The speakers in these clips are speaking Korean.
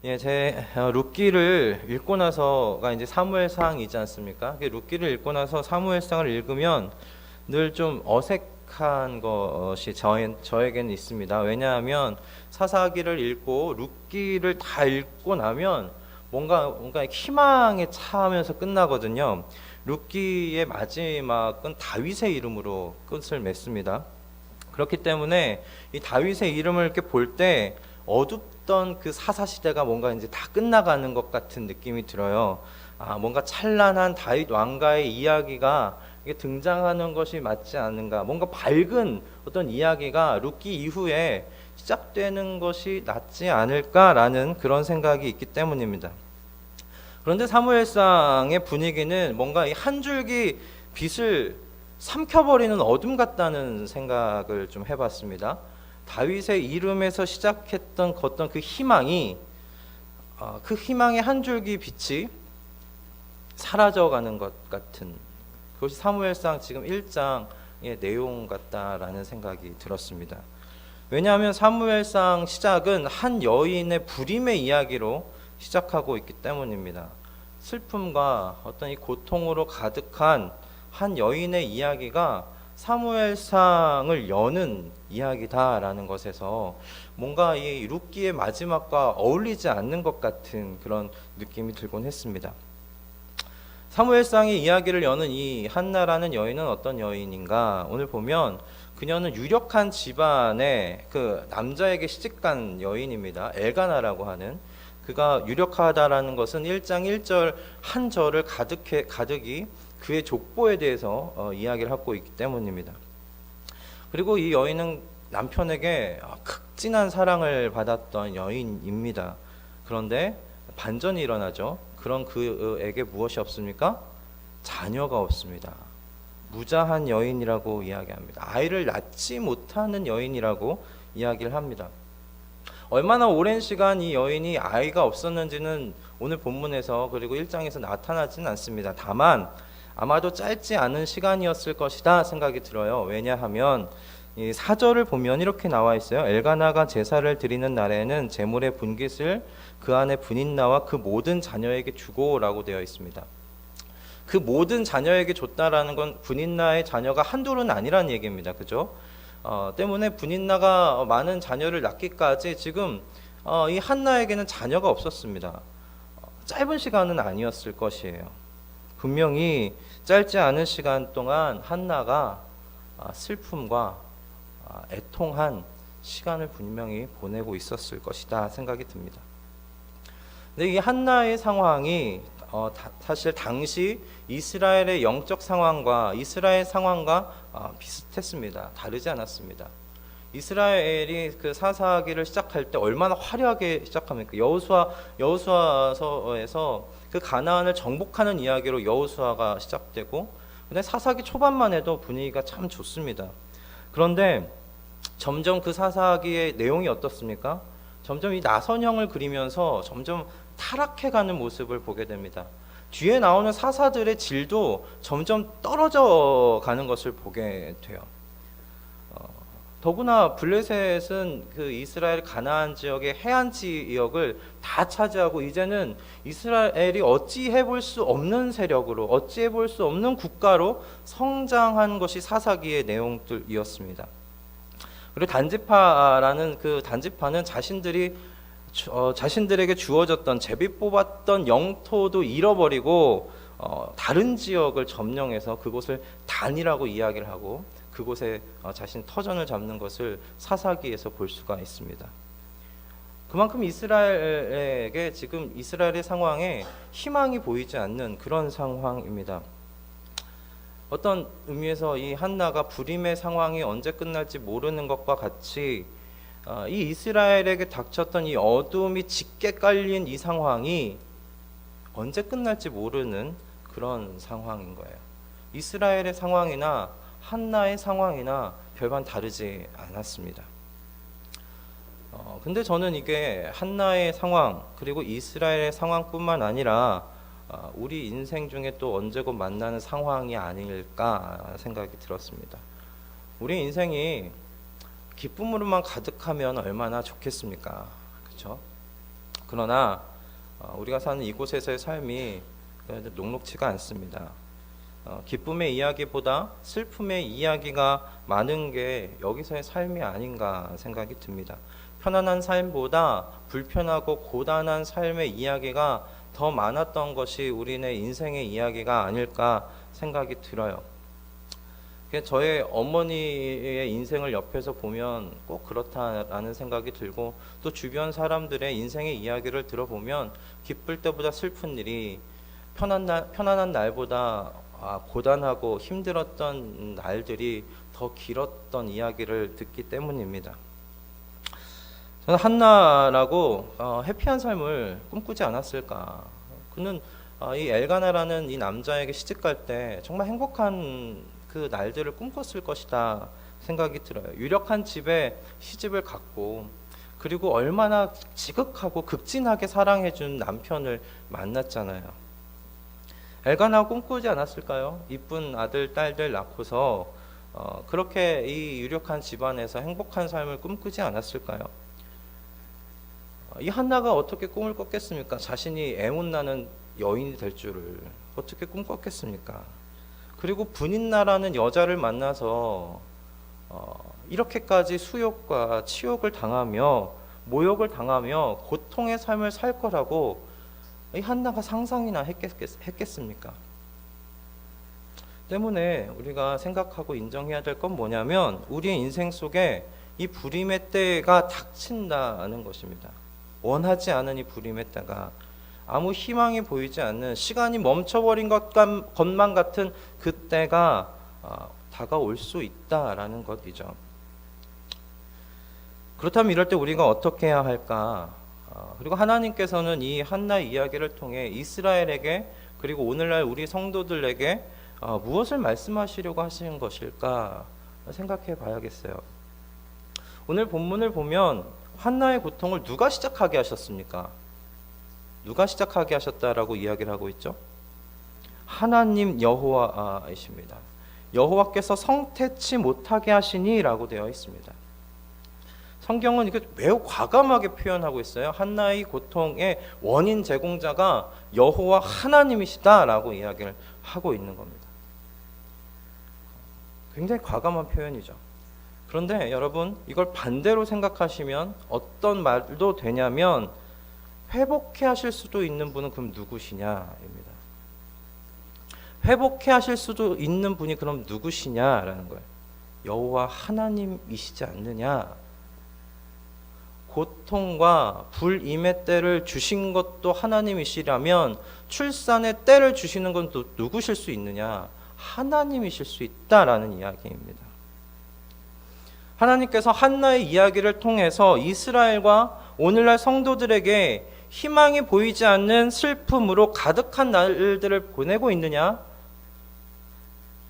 예, 제 룻기를 읽고 나서가 이제 사무엘상이지 않습니까? 룻기를 읽고 나서 사무엘상을 읽으면 늘 좀 어색한 것이 저에게는 있습니다. 왜냐하면 사사기를 읽고 룻기를 다 읽고 나면 뭔가 희망에 차면서 끝나거든요. 룻기의 마지막은 다윗의 이름으로 끝을 맺습니다. 그렇기 때문에 이 다윗의 이름을 이렇게 볼 때 어둡던 그 사사 시대가 뭔가 이제 다 끝나가는 것 같은 느낌이 들어요. 뭔가 찬란한 다윗 왕가의 이야기가 이게 등장하는 것이 맞지 않는가. 뭔가 밝은 어떤 이야기가 룻기 이후에 시작되는 것이 낫지 않을까라는 그런 생각이 있기 때문입니다. 그런데 사무엘상의 분위기는 뭔가 이 한 줄기 빛을 삼켜버리는 어둠 같다는 생각을 좀 해봤습니다. 다윗의 이름에서 시작했던 어떤 그 희망이 그 희망의 한 줄기 빛이 사라져가는 것 같은 그것이 사무엘상 지금 1장의 내용 같다라는 생각이 들었습니다. 왜냐하면 사무엘상 시작은 한 여인의 불임의 이야기로 시작하고 있기 때문입니다. 슬픔과 어떤 이 고통으로 가득한 한 여인의 이야기가 사무엘상을 여는 이야기다라는 것에서 뭔가 이 룻기의 마지막과 어울리지 않는 것 같은 그런 느낌이 들곤 했습니다. 사무엘상의 이야기를 여는 이 한나라는 여인은 어떤 여인인가? 오늘 보면 그녀는 유력한 집안의 그 남자에게 시집간 여인입니다. 엘가나라고 하는 그가 유력하다라는 것은 1장 1절 한 절을 가득히 그의 족보에 대해서 이야기를 하고 있기 때문입니다. 그리고 이 여인은 남편에게 극진한 사랑을 받았던 여인입니다. 그런데 반전이 일어나죠. 그런 그에게 무엇이 없습니까? 자녀가 없습니다. 무자한 여인이라고 이야기합니다. 아이를 낳지 못하는 여인이라고 이야기를 합니다. 얼마나 오랜 시간 이 여인이 아이가 없었는지는 오늘 본문에서 그리고 1장에서 나타나지는 않습니다. 다만 아마도 짧지 않은 시간이었을 것이다 생각이 들어요. 왜냐하면 이 사절을 보면 이렇게 나와 있어요. 엘가나가 제사를 드리는 날에는 제물의 분깃을 그 안에 분인나와 그 모든 자녀에게 주고라고 되어 있습니다. 그 모든 자녀에게 줬다라는 건 분인나의 자녀가 한둘은 아니란 얘기입니다. 그죠? 때문에 분인나가 많은 자녀를 낳기까지 지금 이 한나에게는 자녀가 없었습니다. 짧은 시간은 아니었을 것이에요. 분명히 짧지 않은 시간 동안 한나가 슬픔과 애통한 시간을 분명히 보내고 있었을 것이다 생각이 듭니다. 근데 이 한나의 상황이 사실 당시 이스라엘의 영적 상황과 이스라엘 상황과 비슷했습니다. 다르지 않았습니다. 이스라엘이 그 사사기를 시작할 때 얼마나 화려하게 시작합니까? 여호수아서에서 그 가나안을 정복하는 이야기로 여호수아가 시작되고, 근데 사사기 초반만 해도 분위기가 참 좋습니다. 그런데 점점 그 사사기의 내용이 어떻습니까? 점점 이 나선형을 그리면서 점점 타락해가는 모습을 보게 됩니다. 뒤에 나오는 사사들의 질도 점점 떨어져 가는 것을 보게 돼요. 더구나 블레셋은 그 이스라엘 가나안 지역의 해안 지역을 다 차지하고 이제는 이스라엘이 어찌해 볼 수 없는 세력으로 어찌해 볼 수 없는 국가로 성장한 것이 사사기의 내용들이었습니다. 그리고 단지파라는 그 단지파는 자신들에게 주어졌던 제비 뽑았던 영토도 잃어버리고 다른 지역을 점령해서 그곳을 단이라고 이야기를 하고 그곳에 자신 터전을 잡는 것을 사사기에서 볼 수가 있습니다. 그만큼 이스라엘에게 지금 이스라엘의 상황에 희망이 보이지 않는 그런 상황입니다. 어떤 의미에서 이 한나가 불임의 상황이 언제 끝날지 모르는 것과 같이 이 이스라엘에게 닥쳤던 이 어둠이 짙게 깔린 이 상황이 언제 끝날지 모르는 그런 상황인 거예요. 이스라엘의 상황이나 한나의 상황이나 별반 다르지 않았습니다. 근데 저는 이게 한나의 상황 그리고 이스라엘의 상황뿐만 아니라 우리 인생 중에 또 언제고 만나는 상황이 아닐까 생각이 들었습니다. 우리 인생이 기쁨으로만 가득하면 얼마나 좋겠습니까? 그렇죠? 그러나 우리가 사는 이곳에서의 삶이 녹록지가 않습니다. 기쁨의 이야기보다 슬픔의 이야기가 많은 게 여기서의 삶이 아닌가 생각이 듭니다. 편안한 삶보다 불편하고 고단한 삶의 이야기가 더 많았던 것이 우리네 인생의 이야기가 아닐까 생각이 들어요. 저의 어머니의 인생을 옆에서 보면 꼭 그렇다라는 생각이 들고, 또 주변 사람들의 인생의 이야기를 들어보면 기쁠 때보다 슬픈 일이, 편안한 날보다 고단하고 힘들었던 날들이 더 길었던 이야기를 듣기 때문입니다. 저는 한나라고 해피한 삶을 꿈꾸지 않았을까. 그는 이 엘가나라는 이 남자에게 시집갈 때 정말 행복한 그 날들을 꿈꿨을 것이다 생각이 들어요. 유력한 집에 시집을 갔고, 그리고 얼마나 지극하고 극진하게 사랑해준 남편을 만났잖아요. 엘가나 꿈꾸지 않았을까요? 이쁜 아들, 딸들 낳고서 그렇게 이 유력한 집안에서 행복한 삶을 꿈꾸지 않았을까요? 이 한나가 어떻게 꿈을 꿨겠습니까? 자신이 애못나는 여인이 될 줄을 어떻게 꿈꿨겠습니까? 그리고 분인나라는 여자를 만나서 이렇게까지 수욕과 치욕을 당하며 모욕을 당하며 고통의 삶을 살 거라고 이 한나가 상상이나 했겠습니까? 때문에 우리가 생각하고 인정해야 될 건 뭐냐면, 우리의 인생 속에 이 불임의 때가 닥친다는 것입니다. 원하지 않은 이 불임의 때가, 아무 희망이 보이지 않는, 시간이 멈춰버린 것만 같은 그때가 다가올 수 있다라는 것이죠. 그렇다면 이럴 때 우리가 어떻게 해야 할까? 그리고 하나님께서는 이 한나의 이야기를 통해 이스라엘에게, 그리고 오늘날 우리 성도들에게 무엇을 말씀하시려고 하시는 것일까 생각해 봐야겠어요. 오늘 본문을 보면 한나의 고통을 누가 시작하게 하셨습니까? 누가 시작하게 하셨다라고 이야기를 하고 있죠? 하나님 여호와이십니다. 여호와께서 성태치 못하게 하시니라고 되어 있습니다. 성경은 이게 매우 과감하게 표현하고 있어요. 한나의 고통의 원인 제공자가 여호와 하나님이시다라고 이야기를 하고 있는 겁니다. 굉장히 과감한 표현이죠. 그런데 여러분, 이걸 반대로 생각하시면 어떤 말도 되냐면, 회복해 하실 수도 있는 분은 그럼 누구시냐입니다. 회복해 하실 수도 있는 분이 그럼 누구시냐라는 거예요. 여호와 하나님이시지 않느냐. 고통과 불임의 때를 주신 것도 하나님이시라면 출산의 때를 주시는 건 또 누구실 수 있느냐? 하나님이실 수 있다라는 이야기입니다. 하나님께서 한나의 이야기를 통해서 이스라엘과 오늘날 성도들에게 희망이 보이지 않는 슬픔으로 가득한 날들을 보내고 있느냐?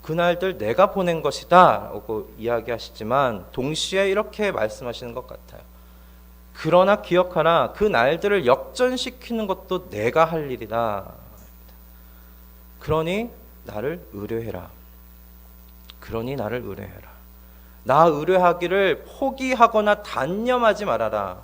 그 날들 내가 보낸 것이다 라고 이야기하시지만, 동시에 이렇게 말씀하시는 것 같아요. 그러나 기억하라, 그 날들을 역전시키는 것도 내가 할 일이다. 그러니 나를 의뢰해라. 그러니 나를 의뢰해라. 나 의뢰하기를 포기하거나 단념하지 말아라.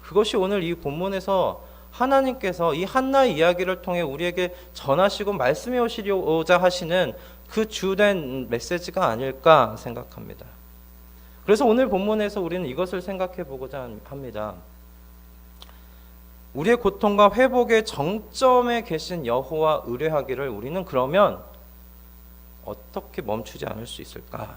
그것이 오늘 이 본문에서 하나님께서 이 한나의 이야기를 통해 우리에게 전하시고 말씀해 오시려고자 하시는 그 주된 메시지가 아닐까 생각합니다. 그래서 오늘 본문에서 우리는 이것을 생각해 보고자 합니다. 우리의 고통과 회복의 정점에 계신 여호와 의뢰하기를 우리는 그러면 어떻게 멈추지 않을 수 있을까?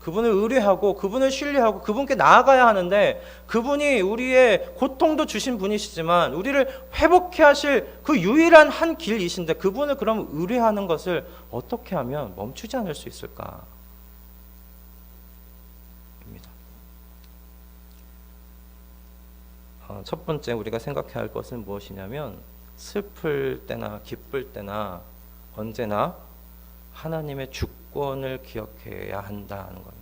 그분을 의뢰하고 그분을 신뢰하고 그분께 나아가야 하는데, 그분이 우리의 고통도 주신 분이시지만 우리를 회복해 하실 그 유일한 한 길이신데, 그분을 그럼 의뢰하는 것을 어떻게 하면 멈추지 않을 수 있을까? 첫 번째 우리가 생각해야 할 것은 무엇이냐면, 슬플 때나 기쁠 때나 언제나 하나님의 주권을 기억해야 한다는 겁니다.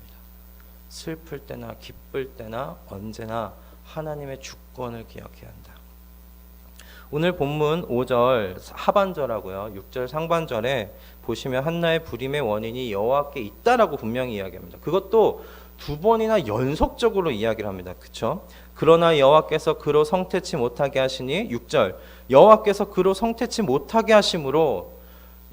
슬플 때나 기쁠 때나 언제나 하나님의 주권을 기억해야 한다. 오늘 본문 5절 하반절하고요 6절 상반절에 보시면 한나의 불임의 원인이 여호와께 있다라고 분명히 이야기합니다. 그것도 두 번이나 연속적으로 이야기를 합니다. 그렇죠? 그러나 여호와께서 그로 성태치 못하게 하시니 6절 여호와께서 그로 성태치 못하게 하심으로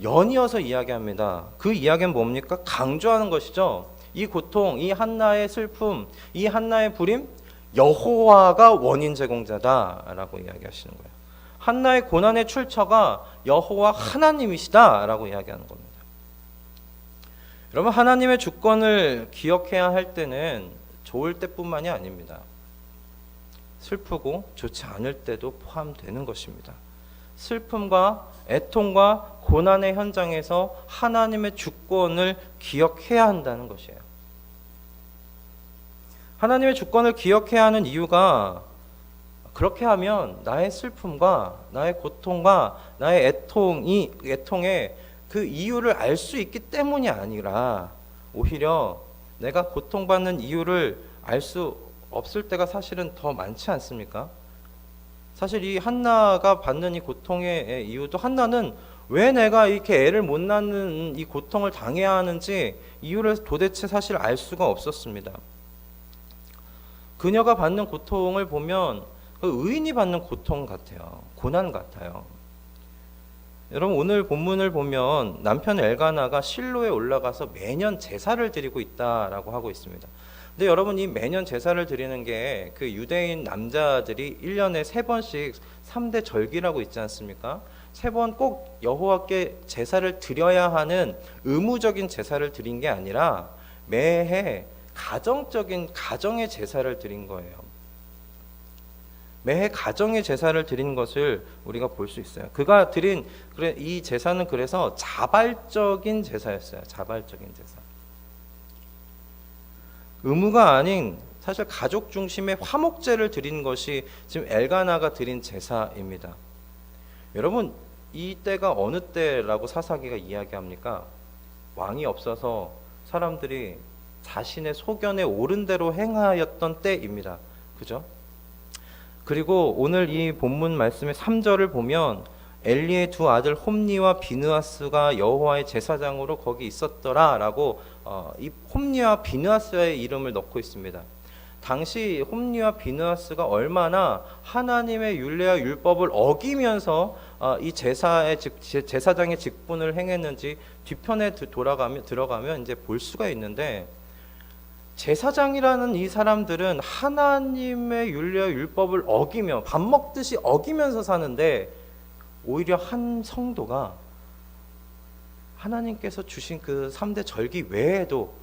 연이어서 이야기합니다. 그 이야기는 뭡니까? 강조하는 것이죠. 이 고통, 이 한나의 슬픔, 이 한나의 불임, 여호와가 원인 제공자다라고 이야기하시는 거예요. 한나의 고난의 출처가 여호와 하나님이시다라고 이야기하는 겁니다. 여러분, 하나님의 주권을 기억해야 할 때는 좋을 때뿐만이 아닙니다. 슬프고 좋지 않을 때도 포함되는 것입니다. 슬픔과 애통과 고난의 현장에서 하나님의 주권을 기억해야 한다는 것이에요. 하나님의 주권을 기억해야 하는 이유가 그렇게 하면 나의 슬픔과 나의 고통과 나의 애통의 그 이유를 알 수 있기 때문이 아니라 오히려 내가 고통받는 이유를 알 수 없을 때가 사실은 더 많지 않습니까? 사실 이 한나가 받는 이 고통의 이유도 한나는 왜 내가 이렇게 애를 못 낳는 이 고통을 당해야 하는지 이유를 도대체 사실 알 수가 없었습니다. 그녀가 받는 고통을 보면 그 의인이 받는 고통 같아요. 고난 같아요. 여러분, 오늘 본문을 보면 남편 엘가나가 실로에 올라가서 매년 제사를 드리고 있다라고 하고 있습니다. 근데 여러분, 이 매년 제사를 드리는 게 그 유대인 남자들이 1년에 3번씩 3대 절기라고 있지 않습니까? 3번 꼭 여호와께 제사를 드려야 하는 의무적인 제사를 드린 게 아니라 매해 가정의 제사를 드린 거예요. 매해 가정의 제사를 드린 것을 우리가 볼 수 있어요. 그가 드린 이 제사는 그래서 자발적인 제사였어요. 자발적인 제사. 의무가 아닌 사실 가족 중심의 화목제를 드린 것이 지금 엘가나가 드린 제사입니다. 여러분, 이 때가 어느 때라고 사사기가 이야기합니까? 왕이 없어서 사람들이 자신의 소견에 옳은 대로 행하였던 때입니다. 그죠? 그리고 오늘 이 본문 말씀의 3절을 보면 엘리의 두 아들 홈니와 비느하스가 여호와의 제사장으로 거기 있었더라라고 이 홈니와 비느하스의 이름을 넣고 있습니다. 당시 홈니와 비느하스가 얼마나 하나님의 율례와 율법을 어기면서 이 제사장의 직분을 행했는지 뒤편에 들어가면 이제 볼 수가 있는데, 제사장이라는 이 사람들은 하나님의 율례와 율법을 어기며 밥 먹듯이 어기면서 사는데, 오히려 한 성도가 하나님께서 주신 그 3대 절기 외에도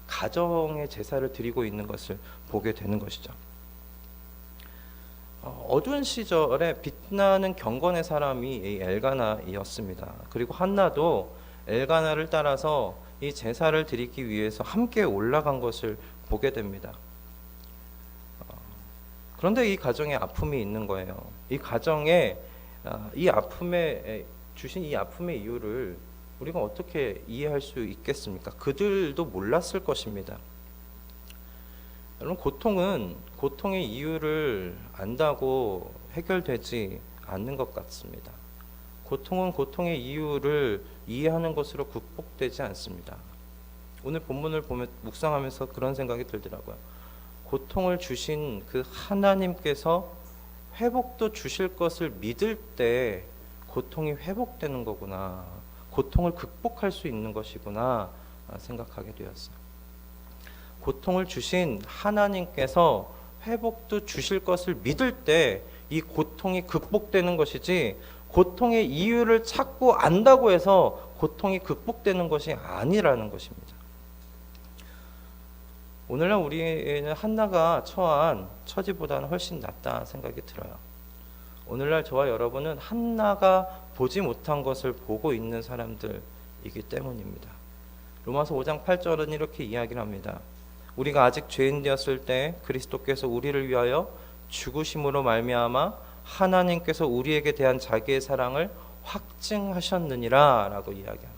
가정의 제사를 드리고 있는 것을 보게 되는 것이죠. 어두운 시절에 빛나는 경건의 사람이 이 엘가나이었습니다. 그리고 한나도 엘가나를 따라서 이 제사를 드리기 위해서 함께 올라간 것을 보게 됩니다. 그런데 이 가정에 아픔이 있는 거예요. 이 가정에 이 아픔에 주신 이 아픔의 이유를 우리가 어떻게 이해할 수 있겠습니까? 그들도 몰랐을 것입니다. 여러분, 고통의 이유를 안다고 해결되지 않는 것 같습니다. 고통은 고통의 이유를 이해하는 것으로 극복되지 않습니다. 오늘 본문을 보면 묵상하면서 그런 생각이 들더라고요. 고통을 주신 그 하나님께서 회복도 주실 것을 믿을 때 고통이 회복되는 거구나, 고통을 극복할 수 있는 것이구나 생각하게 되었어요. 고통을 주신 하나님께서 회복도 주실 것을 믿을 때 이 고통이 극복되는 것이지, 고통의 이유를 찾고 안다고 해서 고통이 극복되는 것이 아니라는 것입니다. 오늘날 우리는 한나가 처한 처지보다는 훨씬 낫다 생각이 들어요. 오늘날 저와 여러분은 한나가 보지 못한 것을 보고 있는 사람들이기 때문입니다. 로마서 5장 8절은 이렇게 이야기를 합니다. 우리가 아직 죄인 되었을 때 그리스도께서 우리를 위하여 죽으심으로 말미암아 하나님께서 우리에게 대한 자기의 사랑을 확증하셨느니라 라고 이야기합니다.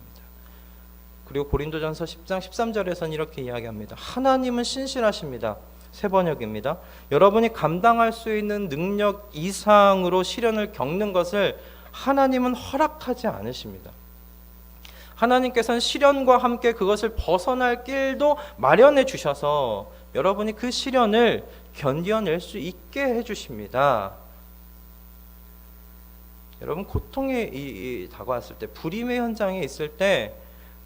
그리고 고린도전서 10장 13절에서는 이렇게 이야기합니다. 하나님은 신실하십니다. 새 번역입니다. 여러분이 감당할 수 있는 능력 이상으로 시련을 겪는 것을 하나님은 허락하지 않으십니다. 하나님께서는 시련과 함께 그것을 벗어날 길도 마련해 주셔서 여러분이 그 시련을 견뎌낼 수 있게 해주십니다. 여러분, 고통이 다가왔을 때, 불임의 현장에 있을 때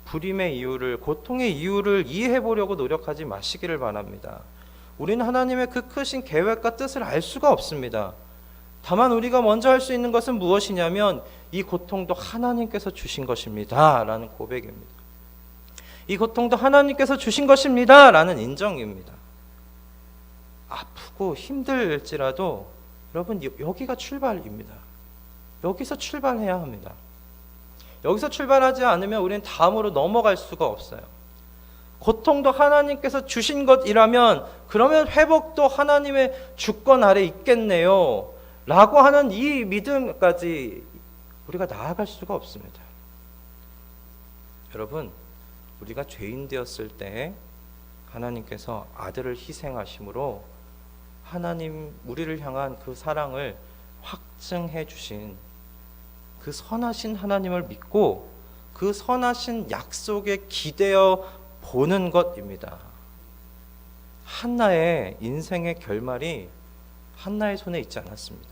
불임의 이유를, 고통의 이유를 이해해 보려고 노력하지 마시기를 바랍니다. 우리는 하나님의 그 크신 계획과 뜻을 알 수가 없습니다. 다만 우리가 먼저 할 수 있는 것은 무엇이냐면 이 고통도 하나님께서 주신 것입니다 라는 고백입니다. 이 고통도 하나님께서 주신 것입니다 라는 인정입니다. 아프고 힘들지라도 여러분, 여기가 출발입니다. 여기서 출발해야 합니다. 여기서 출발하지 않으면 우리는 다음으로 넘어갈 수가 없어요. 고통도 하나님께서 주신 것이라면 그러면 회복도 하나님의 주권 아래 있겠네요 라고 하는 이 믿음까지 우리가 나아갈 수가 없습니다. 여러분, 우리가 죄인 되었을 때 하나님께서 아들을 희생하심으로 하나님 우리를 향한 그 사랑을 확증해 주신 그 선하신 하나님을 믿고 그 선하신 약속에 기대어 보는 것입니다. 한나의 인생의 결말이 한나의 손에 있지 않았습니다.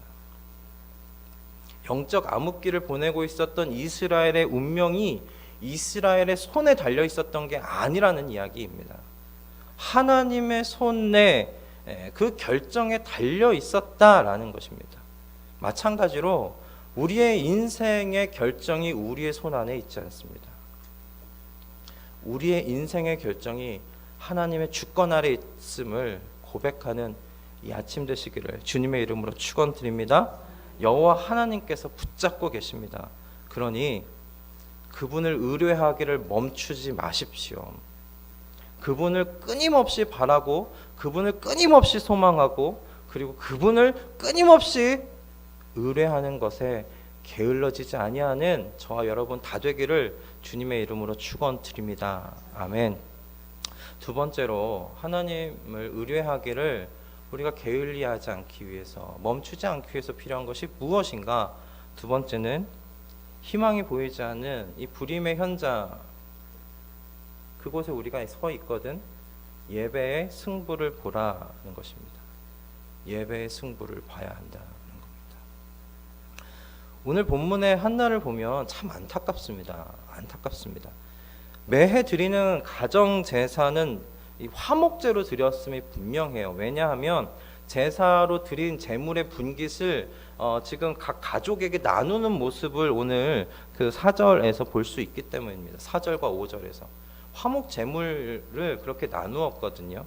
영적 암흑기를 보내고 있었던 이스라엘의 운명이 이스라엘의 손에 달려 있었던 게 아니라는 이야기입니다. 하나님의 손에 그 결정에 달려 있었다라는 것입니다. 마찬가지로 우리의 인생의 결정이 우리의 손 안에 있지 않습니다. 우리의 인생의 결정이 하나님의 주권 아래 있음을 고백하는 이 아침 되시기를 주님의 이름으로 축원드립니다. 여호와 하나님께서 붙잡고 계십니다. 그러니 그분을 의뢰하기를 멈추지 마십시오. 그분을 끊임없이 바라고 그분을 끊임없이 소망하고 그리고 그분을 끊임없이 의뢰하는 것에 게을러지지 아니하는 저와 여러분 다 되기를 주님의 이름으로 축원드립니다. 아멘. 두 번째로 하나님을 의뢰하기를 우리가 게을리하지 않기 위해서, 멈추지 않기 위해서 필요한 것이 무엇인가? 두 번째는 희망이 보이지 않는 이 불임의 현장, 그곳에 우리가 서 있거든 예배의 승부를 보라는 것입니다. 예배의 승부를 봐야 한다는 겁니다. 오늘 본문의 한나를 보면 참 안타깝습니다. 매해 드리는 가정 제사는 이 화목제로 드렸음이 분명해요. 왜냐하면 제사로 드린 제물의 분깃을 지금 각 가족에게 나누는 모습을 오늘 그 4절에서 볼 수 있기 때문입니다. 4절과 5절에서 화목 제물을 그렇게 나누었거든요.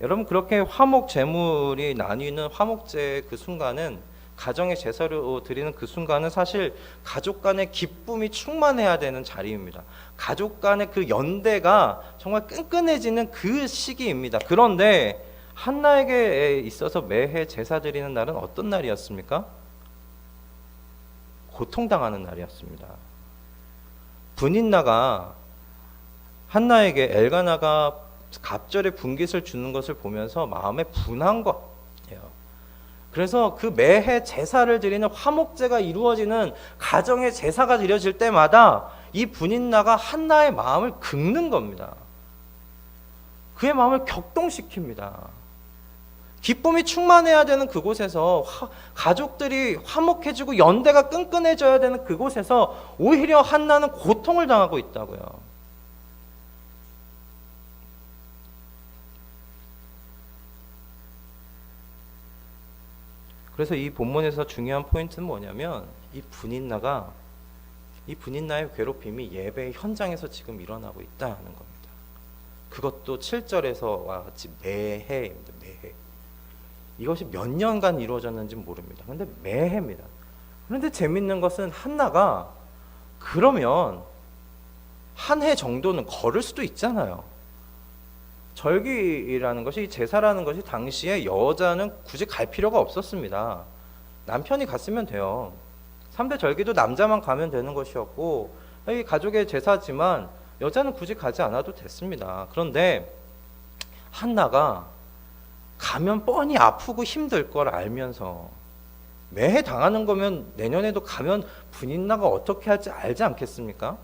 여러분, 그렇게 화목 제물이 나뉘는 화목제의 그 순간은, 가정의 제사로 드리는 그 순간은 사실 가족 간의 기쁨이 충만해야 되는 자리입니다. 가족 간의 그 연대가 정말 끈끈해지는 그 시기입니다. 그런데 한나에게 있어서 매해 제사 드리는 날은 어떤 날이었습니까? 고통당하는 날이었습니다. 분인나가 한나에게 엘가나가 갑절에 분깃을 주는 것을 보면서 마음에 분한 거예요. 그래서 그 매해 제사를 드리는 화목제가 이루어지는 가정의 제사가 드려질 때마다 이 분인나가 한나의 마음을 긁는 겁니다. 그의 마음을 격동시킵니다. 기쁨이 충만해야 되는 그곳에서, 가족들이 화목해지고 연대가 끈끈해져야 되는 그곳에서 오히려 한나는 고통을 당하고 있다고요. 그래서 이 본문에서 중요한 포인트는 뭐냐면 이 분인나의 괴롭힘이 예배의 현장에서 지금 일어나고 있다는 겁니다. 그것도 7절에서와 같이 매해입니다. 매해. 이것이 몇 년간 이루어졌는지 모릅니다. 그런데 매해입니다. 그런데 재밌는 것은 한나가 그러면 한 해 정도는 걸을 수도 있잖아요. 절기라는 것이, 제사라는 것이 당시에 여자는 굳이 갈 필요가 없었습니다. 남편이 갔으면 돼요. 3대 절기도 남자만 가면 되는 것이었고, 이 가족의 제사지만 여자는 굳이 가지 않아도 됐습니다. 그런데 한나가 가면 뻔히 아프고 힘들 걸 알면서, 매해 당하는 거면 내년에도 가면 분인나가 어떻게 할지 알지 않겠습니까?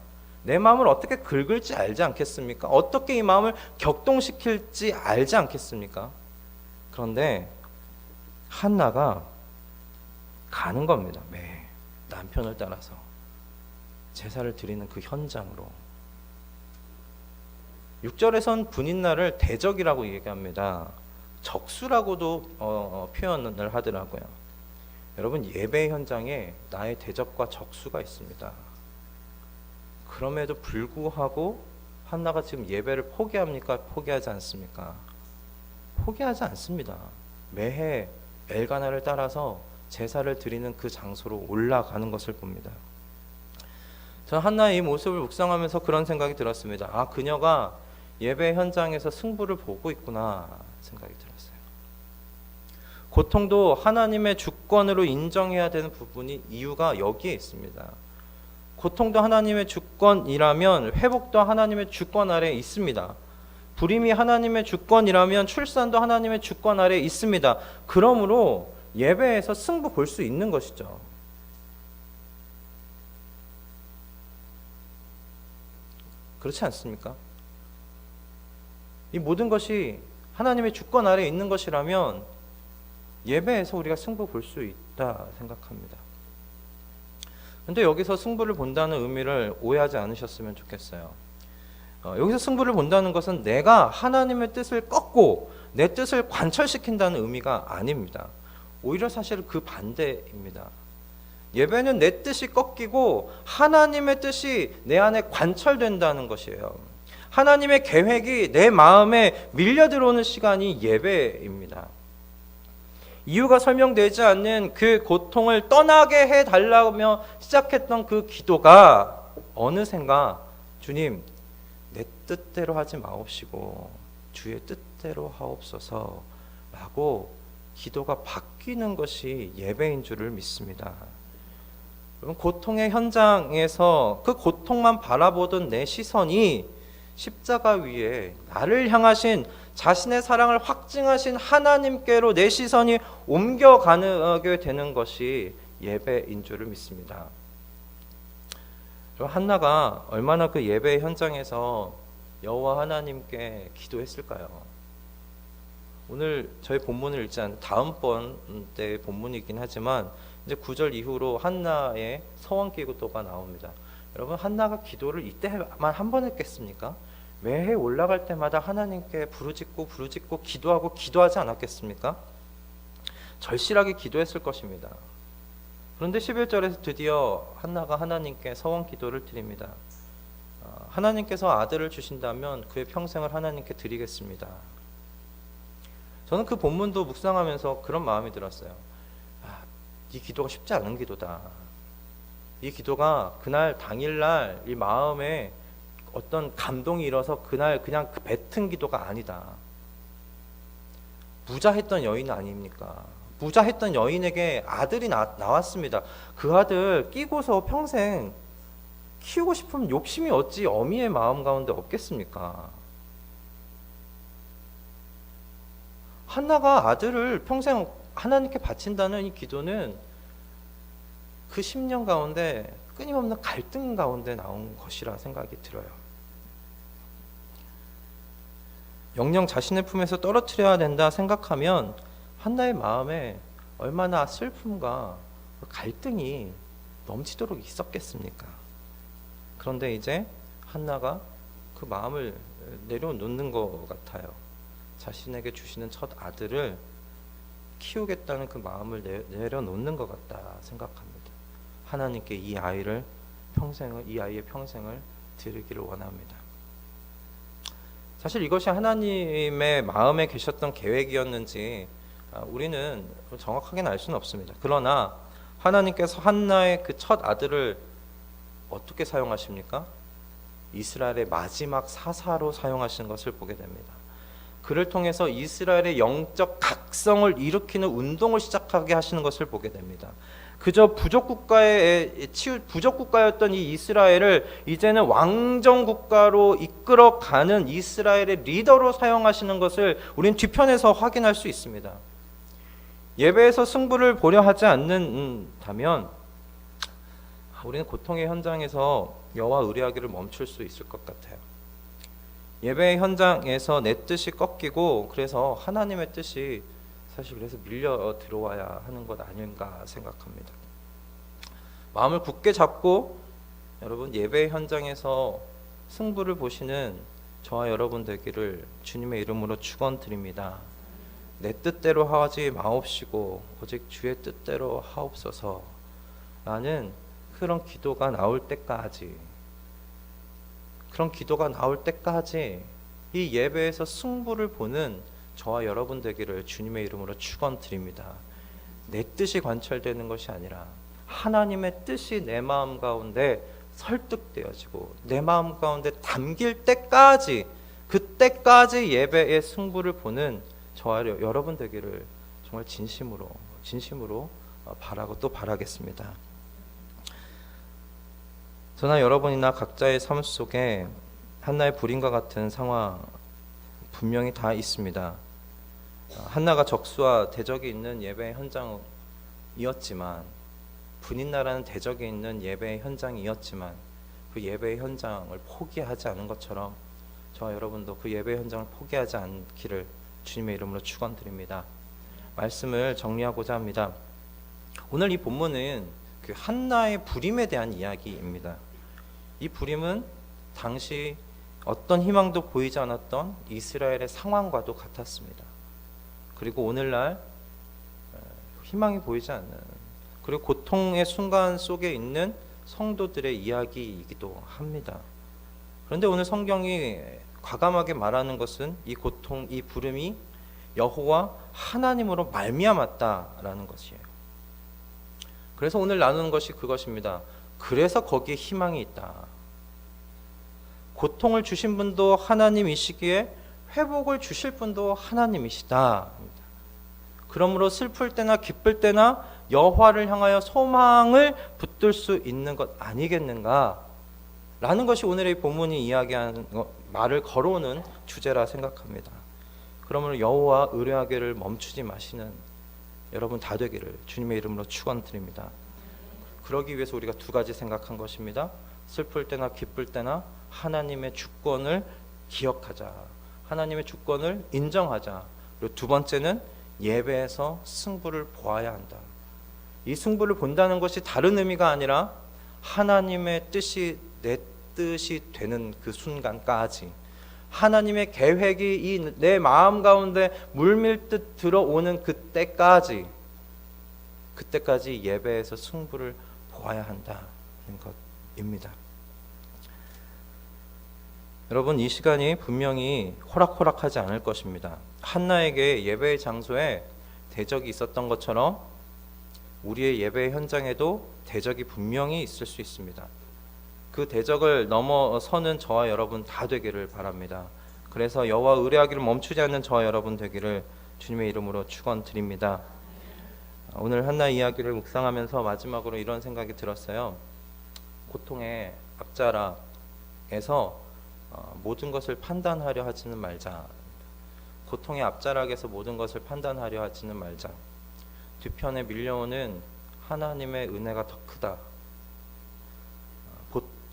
내 마음을 어떻게 긁을지 알지 않겠습니까? 어떻게 이 마음을 격동시킬지 알지 않겠습니까? 그런데 한나가 가는 겁니다. 매 남편을 따라서 제사를 드리는 그 현장으로. 6절에선 분인날을 대적이라고 얘기합니다. 적수라고도 표현을 하더라고요. 여러분, 예배 현장에 나의 대적과 적수가 있습니다. 그럼에도 불구하고 한나가 지금 예배를 포기합니까? 포기하지 않습니까? 포기하지 않습니다. 매해 엘가나를 따라서 제사를 드리는 그 장소로 올라가는 것을 봅니다. 저는 한나의 이 모습을 묵상하면서 그런 생각이 들었습니다. 아, 그녀가 예배 현장에서 승부를 보고 있구나 생각이 들었어요. 고통도 하나님의 주권으로 인정해야 되는 부분이 이유가 여기에 있습니다. 고통도 하나님의 주권이라면 회복도 하나님의 주권 아래에 있습니다. 불임이 하나님의 주권이라면 출산도 하나님의 주권 아래에 있습니다. 그러므로 예배에서 승부 볼 수 있는 것이죠. 그렇지 않습니까? 이 모든 것이 하나님의 주권 아래에 있는 것이라면 예배에서 우리가 승부 볼 수 있다 생각합니다. 그런데 여기서 승부를 본다는 의미를 오해하지 않으셨으면 좋겠어요. 여기서 승부를 본다는 것은 내가 하나님의 뜻을 꺾고 내 뜻을 관철시킨다는 의미가 아닙니다. 오히려 사실 그 반대입니다. 예배는 내 뜻이 꺾이고 하나님의 뜻이 내 안에 관철된다는 것이에요. 하나님의 계획이 내 마음에 밀려 들어오는 시간이 예배입니다. 이유가 설명되지 않는 그 고통을 떠나게 해달라며 시작했던 그 기도가 어느샌가 주님, 내 뜻대로 하지 마옵시고 주의 뜻대로 하옵소서 라고 기도가 바뀌는 것이 예배인 줄을 믿습니다. 고통의 현장에서 그 고통만 바라보던 내 시선이 십자가 위에 나를 향하신 자신의 사랑을 확증하신 하나님께로 내 시선이 옮겨가게 되는 것이 예배인 줄을 믿습니다. 한나가 얼마나 그 예배 현장에서 여호와 하나님께 기도했을까요? 오늘 저희 본문을 읽지 않은 다음번 때의 본문이긴 하지만 이제 9절 이후로 한나의 서원 기도가 나옵니다. 여러분, 한나가 기도를 이때만 한 번 했겠습니까? 매해 올라갈 때마다 하나님께 부르짖고 기도하고 기도하지 않았겠습니까? 절실하게 기도했을 것입니다. 그런데 11절에서 드디어 한나가 하나님께 서원 기도를 드립니다. 하나님께서 아들을 주신다면 그의 평생을 하나님께 드리겠습니다. 저는 그 본문도 묵상하면서 그런 마음이 들었어요. 이 기도가 쉽지 않은 기도다. 이 기도가 그날 당일날 이 마음에 어떤 감동이 일어서 그날 그냥 뱉은 기도가 아니다. 무자했던 여인 아닙니까? 무자했던 여인에게 아들이 나왔습니다. 그 아들 끼고서 평생 키우고 싶은 욕심이 어찌 어미의 마음 가운데 없겠습니까? 한나가 아들을 평생 하나님께 바친다는 이 기도는 그 10년 가운데 끊임없는 갈등 가운데 나온 것이라 생각이 들어요. 영영 자신의 품에서 떨어뜨려야 된다 생각하면 한나의 마음에 얼마나 슬픔과 갈등이 넘치도록 있었겠습니까? 그런데 이제 한나가 그 마음을 내려놓는 것 같아요. 자신에게 주시는 첫 아들을 키우겠다는 그 마음을 내려놓는 것 같다 생각합니다. 하나님께 이 아이의 평생을 드리기를 원합니다. 사실 이것이 하나님의 마음에 계셨던 계획이었는지 우리는 정확하게는 알 수는 없습니다. 그러나 하나님께서 한나의 그 첫 아들을 어떻게 사용하십니까? 이스라엘의 마지막 사사로 사용하시는 것을 보게 됩니다. 그를 통해서 이스라엘의 영적 각성을 일으키는 운동을 시작하게 하시는 것을 보게 됩니다. 그저 부족 국가였던 이 이스라엘을 이제는 왕정 국가로 이끌어가는 이스라엘의 리더로 사용하시는 것을 우리는 뒤편에서 확인할 수 있습니다. 예배에서 승부를 보려 하지 않는다면 우리는 고통의 현장에서 여호와 의뢰하기를 멈출 수 있을 것 같아요. 예배의 현장에서 내 뜻이 꺾이고 그래서 하나님의 뜻이 사실 그래서 밀려 들어와야 하는 것 아닌가 생각합니다. 마음을 굳게 잡고 여러분 예배의 현장에서 승부를 보시는 저와 여러분 되기를 주님의 이름으로 축원드립니다. 내 뜻대로 하지 마옵시고 오직 주의 뜻대로 하옵소서 라는 그런 기도가 나올 때까지 이 예배에서 승부를 보는 저와 여러분 되기를 주님의 이름으로 축원드립니다. 내 뜻이 관철되는 것이 아니라 하나님의 뜻이 내 마음 가운데 설득되어지고 내 마음 가운데 담길 때까지 그때까지 예배의 승부를 보는 저와 여러분 되기를 정말 진심으로 바라고 또 바라겠습니다. 저나 여러분이나 각자의 삶 속에 한나의 불임과 같은 상황 분명히 다 있습니다. 한나가 적수와 대적이 있는 예배의 현장이었지만 분인나라는 대적이 있는 예배의 현장이었지만 그 예배의 현장을 포기하지 않은 것처럼 저와 여러분도 그 예배의 현장을 포기하지 않기를 주님의 이름으로 축원드립니다. 말씀을 정리하고자 합니다. 오늘 이 본문은 그 한나의 불임에 대한 이야기입니다. 이 불임은 당시 어떤 희망도 보이지 않았던 이스라엘의 상황과도 같았습니다. 그리고 오늘날 희망이 보이지 않는 그리고 고통의 순간 속에 있는 성도들의 이야기이기도 합니다. 그런데 오늘 성경이 과감하게 말하는 것은 이 고통, 이 불임이 여호와 하나님으로 말미암았다라는 것이에요. 그래서 오늘 나누는 것이 그것입니다. 그래서 거기에 희망이 있다. 고통을 주신 분도 하나님이시기에 회복을 주실 분도 하나님이시다. 그러므로 슬플 때나 기쁠 때나 여호와를 향하여 소망을 붙들 수 있는 것 아니겠는가? 라는 것이 오늘의 본문이 이야기하는 말을 걸어오는 주제라 생각합니다. 그러므로 여호와 의뢰하기를 멈추지 마시는 여러분 다 되기를 주님의 이름으로 축원드립니다. 그러기 위해서 우리가 두 가지 생각한 것입니다. 슬플 때나 기쁠 때나 하나님의 주권을 기억하자. 하나님의 주권을 인정하자. 그리고 두 번째는 예배에서 승부를 보아야 한다. 이 승부를 본다는 것이 다른 의미가 아니라 하나님의 뜻이 내 뜻이 되는 그 순간까지 하나님의 계획이 내 마음 가운데 물밀듯 들어오는 그때까지 예배에서 승부를 보아야 한다는 것입니다. 여러분 이 시간이 분명히 호락호락하지 않을 것입니다. 한나에게 예배의 장소에 대적이 있었던 것처럼 우리의 예배 현장에도 대적이 분명히 있을 수 있습니다. 그 대적을 넘어서는 저와 여러분 다 되기를 바랍니다. 그래서 여호와 의뢰하기를 멈추지 않는 저와 여러분 되기를 주님의 이름으로 축원드립니다. 오늘 한나 이야기를 묵상하면서 마지막으로 이런 생각이 들었어요. 고통의 앞자락에서 모든 것을 판단하려 하지는 말자. 고통의 앞자락에서 모든 것을 판단하려 하지는 말자. 뒤편에 밀려오는 하나님의 은혜가 더 크다.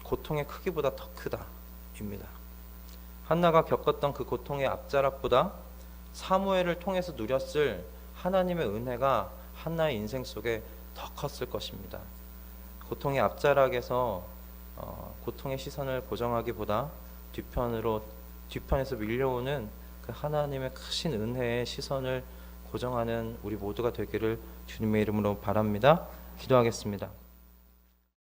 고통의 크기보다 더 크다입니다. 한나가 겪었던 그 고통의 앞자락보다 사무엘을 통해서 누렸을 하나님의 은혜가 한나의 인생 속에 더 컸을 것입니다. 고통의 앞자락에서 고통의 시선을 고정하기보다 뒤편에서 밀려오는 그 하나님의 크신 은혜의 시선을 고정하는 우리 모두가 되기를 주님의 이름으로 바랍니다. 기도하겠습니다.